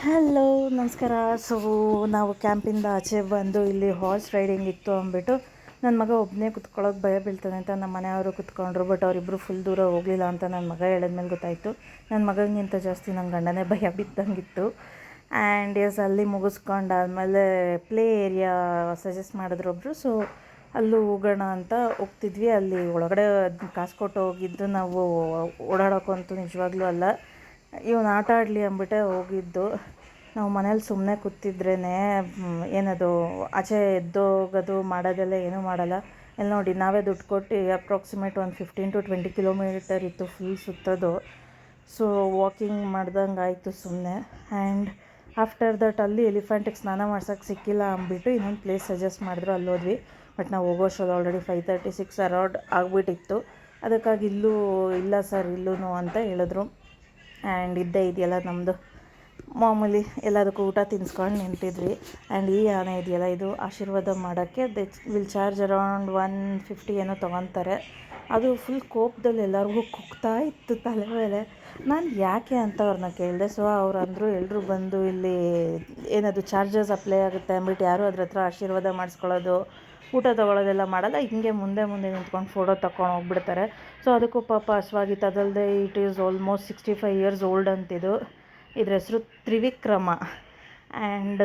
Hello, ನಮಸ್ಕಾರ. So ನಾವು ಕ್ಯಾಂಪಿಂದ ಆಚೆ ಬಂದು ಇಲ್ಲಿ ಹಾರ್ಸ್ ರೈಡಿಂಗ್ ಇತ್ತು ಅಂದ್ಬಿಟ್ಟು ನನ್ನ ಮಗ ಒಬ್ಬನೇ ಕುತ್ಕೊಳ್ಳೋಕೆ ಭಯ ಬೀಳ್ತಾನೆ ಅಂತ ನಮ್ಮ ಮನೆಯವರು ಕುತ್ಕೊಂಡ್ರು. ಬಟ್ ಅವರಿಬ್ಬರು ಫುಲ್ ದೂರ ಹೋಗಲಿಲ್ಲ ಅಂತ ನನ್ನ ಮಗ ಹೇಳಿದ್ಮೇಲೆ ಗೊತ್ತಾಯಿತು. ನನ್ನ ಮಗನಿಗಿಂತ ಜಾಸ್ತಿ ನನ್ನ ಗಂಡನೇ ಭಯ ಬಿದ್ದಂಗಿತ್ತು. ಆ್ಯಂಡ್ ಎಸ್, ಅಲ್ಲಿ ಮುಗಿಸ್ಕೊಂಡಾದ್ಮೇಲೆ ಪ್ಲೇ ಏರಿಯಾ ಸಜೆಸ್ಟ್ ಮಾಡಿದ್ರು ಒಬ್ಬರು. ಸೊ ಅಲ್ಲೂ ಹೋಗೋಣ ಅಂತ ಹೋಗ್ತಿದ್ವಿ. ಅಲ್ಲಿ ಒಳಗಡೆ ಕಾಸು ಕೊಟ್ಟು ಹೋಗಿದ್ದು ನಾವು ಓಡಾಡೋಕ್ಕಂತೂ ನಿಜವಾಗ್ಲೂ ಅಲ್ಲ, ಇವನು ಆಟ ಆಡಲಿ ಅಂದ್ಬಿಟ್ಟೆ ಹೋಗಿದ್ದು. ನಾವು ಮನೇಲಿ ಸುಮ್ಮನೆ ಕೂತಿದ್ರೇ ಏನದು ಆಚೆ ಎದ್ದೋಗೋದು ಮಾಡೋದೆಲ್ಲ ಏನೂ ಮಾಡಲ್ಲ. ಇಲ್ಲಿ ನೋಡಿ, ನಾವೇ ದುಡ್ಡು ಕೊಟ್ಟು ಅಪ್ರಾಕ್ಸಿಮೇಟ್ ಒಂದು 15 to 20 ಕಿಲೋಮೀಟರ್ ಇತ್ತು ಫುಲ್ ಸುತ್ತೋದು. ಸೊ ವಾಕಿಂಗ್ ಮಾಡ್ದಂಗೆ ಆಯಿತು ಸುಮ್ಮನೆ. ಆ್ಯಂಡ್ ಆಫ್ಟರ್ ದಟ್ ಅಲ್ಲಿ ಎಲಿಫೆಂಟಿಗೆ ಸ್ನಾನ ಮಾಡ್ಸೋಕ್ಕೆ ಸಿಕ್ಕಿಲ್ಲ ಅಂದ್ಬಿಟ್ಟು ಇನ್ನೊಂದು ಪ್ಲೇಸ್ ಸಜೆಸ್ಟ್ ಮಾಡಿದ್ರು, ಅಲ್ಲಿ ಹೋದ್ವಿ. ಬಟ್ ನಾವು ಹೋಗೋಷ್ಟರಲ್ಲಿ ಆಲ್ರೆಡಿ 5:36 ಅರೌಂಡ್ ಆಗಿಬಿಟ್ಟಿತ್ತು. ಅದಕ್ಕಾಗಿ ಇಲ್ಲೂ ಇಲ್ಲ ಸರ್ ಇಲ್ಲೂ ಅಂತ ಹೇಳಿದ್ರು. ಆ್ಯಂಡ್ ಇದ್ದೇ ಇದೆಯಲ್ಲ ನಮ್ಮದು ಮಾಮೂಲಿ ಎಲ್ಲದಕ್ಕೂ ಊಟ ತಿನ್ಸ್ಕೊಂಡು ನಿಂತಿದ್ವಿ. ಆ್ಯಂಡ್ ಈ ಆನೆ ಇದೆಯಲ್ಲ, ಇದು ಆಶೀರ್ವಾದ ಮಾಡೋಕ್ಕೆ ವಿಲ್ ಚಾರ್ಜ್ ಅರೌಂಡ್ 150 ಏನೋ ತೊಗೊತಾರೆ. ಅದು ಫುಲ್ ಕೋಪದಲ್ಲಿ ಎಲ್ಲರಿಗೂ ಕುಗ್ತಾ ಇತ್ತು ತಲೆ ಮೇಲೆ. ನಾನು ಯಾಕೆ ಅಂತ ಅವ್ರನ್ನ ಕೇಳಿದೆ. ಸೊ ಅವ್ರು ಅಂದರು, ಎಲ್ಲರೂ ಬಂದು ಇಲ್ಲಿ ಏನದು ಚಾರ್ಜಸ್ ಅಪ್ಲೈ ಆಗುತ್ತೆ ಅಂದ್ಬಿಟ್ಟು ಯಾರು ಅದ್ರ ಹತ್ರ ಆಶೀರ್ವಾದ ಮಾಡಿಸ್ಕೊಳ್ಳೋದು, ಊಟ ತೊಗೊಳ್ಳೋದೆಲ್ಲ ಮಾಡಲ್ಲ. ಹಿಂಗೆ ಮುಂದೆ ನಿಂತ್ಕೊಂಡು ಫೋಟೋ ತಗೊಂಡು ಹೋಗ್ಬಿಡ್ತಾರೆ. ಸೊ ಅದಕ್ಕೂ ಪಾಪ ಹಸುವಾಗಿತ್ತು. ಅದಲ್ಲದೆ it is almost 65 years old ಅಂತಿದ್ದು. ಇದ್ರ ಹೆಸರು ತ್ರಿವಿಕ್ರಮ. ಆ್ಯಂಡ್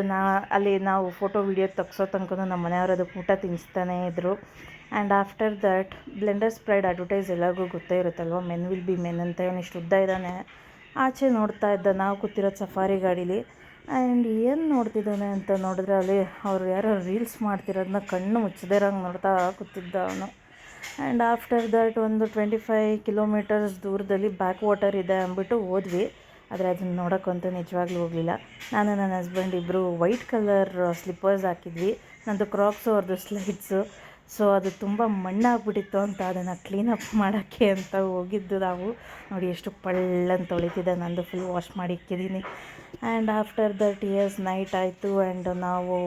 ಅಲ್ಲಿ ನಾವು ಫೋಟೋ ವೀಡಿಯೋ ತೆಗ್ಸೋ ತನಕ ನಮ್ಮ ಮನೆಯವರು ಅದಕ್ಕೆ ಊಟ ತಿನ್ನಿಸ್ತಾನೇ ಇದ್ದರು. And after that blenders pride advertise ಎಲ್ಲರಿಗೂ ಗೊತ್ತೇ ಇರುತ್ತಲ್ವ, ಮೆನ್ ವಿಲ್ ಬಿ ಮೆನ್ ಅಂತ. ಇವನಿಷ್ಟು ಉದ್ದ ಇದ್ದಾನೆ. ಆಚೆ ನೋಡ್ತಾ ಇದ್ದ, ನಾವು ಕೂತಿರೋದು ಸಫಾರಿ ಗಾಡೀಲಿ. ಆ್ಯಂಡ್ ಏನು ನೋಡ್ತಿದ್ದಾನೆ ಅಂತ ನೋಡಿದ್ರೆ, ಅಲ್ಲಿ ಅವ್ರು ಯಾರೋ ರೀಲ್ಸ್ ಮಾಡ್ತಿರೋದನ್ನ ಕಣ್ಣು ಮುಚ್ಚದೇ ಇರೋಂಗೆ ನೋಡ್ತಾ ಕೂತಿದ್ದ ಅವನು. ಆ್ಯಂಡ್ ಆಫ್ಟರ್ ದಟ್ ಒಂದು 25 ಕಿಲೋಮೀಟರ್ಸ್ ದೂರದಲ್ಲಿ ಬ್ಯಾಕ್ ವಾಟರ್ ಇದೆ ಅಂದ್ಬಿಟ್ಟು ಹೋದ್ವಿ. ಆದರೆ ಅದನ್ನು ನೋಡೋಕ್ಕಂತೂ ನಿಜವಾಗ್ಲೂ ಹೋಗಲಿಲ್ಲ. ನಾನು ನನ್ನ ಹಸ್ಬೆಂಡ್ ಇಬ್ಬರು ವೈಟ್ ಕಲರ್ ಸ್ಲಿಪ್ಪರ್ಸ್ ಹಾಕಿದ್ವಿ. ನಂದು ಕ್ರಾಕ್ಸು, ಅವ್ರದ್ದು ಸ್ಲೈಡ್ಸು. ಸೊ ಅದು ತುಂಬ ಮಣ್ಣಾಗ್ಬಿಟ್ಟಿತ್ತು ಅಂತ ಅದನ್ನು ಕ್ಲೀನಪ್ ಮಾಡೋಕ್ಕೆ ಅಂತ ಹೋಗಿದ್ದು ನಾವು. ನೋಡಿ ಎಷ್ಟು ಪಳ್ಳಂತ ತೊಳಿತಿದ್ದೆ, ನಂದು ಫುಲ್ ವಾಶ್ ಮಾಡಿ ಇಕ್ಕಿದ್ದೀನಿ. ಆ್ಯಂಡ್ ಆಫ್ಟರ್ ದಟ್ ನೈಟ್ ಆಯಿತು. ಆ್ಯಂಡ್ ನಾವು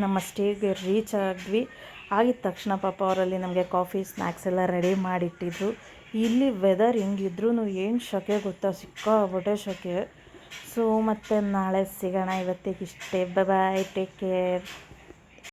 ನಮ್ಮ ಸ್ಟೇಗೆ ರೀಚ್ ಆದ್ವಿ. ಆಗಿದ ತಕ್ಷಣ ಪಾಪ ಅವರಲ್ಲಿ ನಮಗೆ ಕಾಫಿ ಸ್ನ್ಯಾಕ್ಸ್ ಎಲ್ಲ ರೆಡಿ ಮಾಡಿಟ್ಟಿದ್ರು. ಇಲ್ಲಿ ವೆದರ್ ಹೆಂಗಿದ್ರೂ ಏನು ಶೆಕೆ ಗೊತ್ತಾ, ಸಿಕ್ಕಾಪಟ್ಟೆ ಶೆಕೆ. ಸೊ ಮತ್ತೆ ನಾಳೆ ಸಿಗೋಣ. ಇವತ್ತಿಗೆ ಇಷ್ಟೇ. ಬಾಯ್, ಟೇಕ್ ಕೇರ್.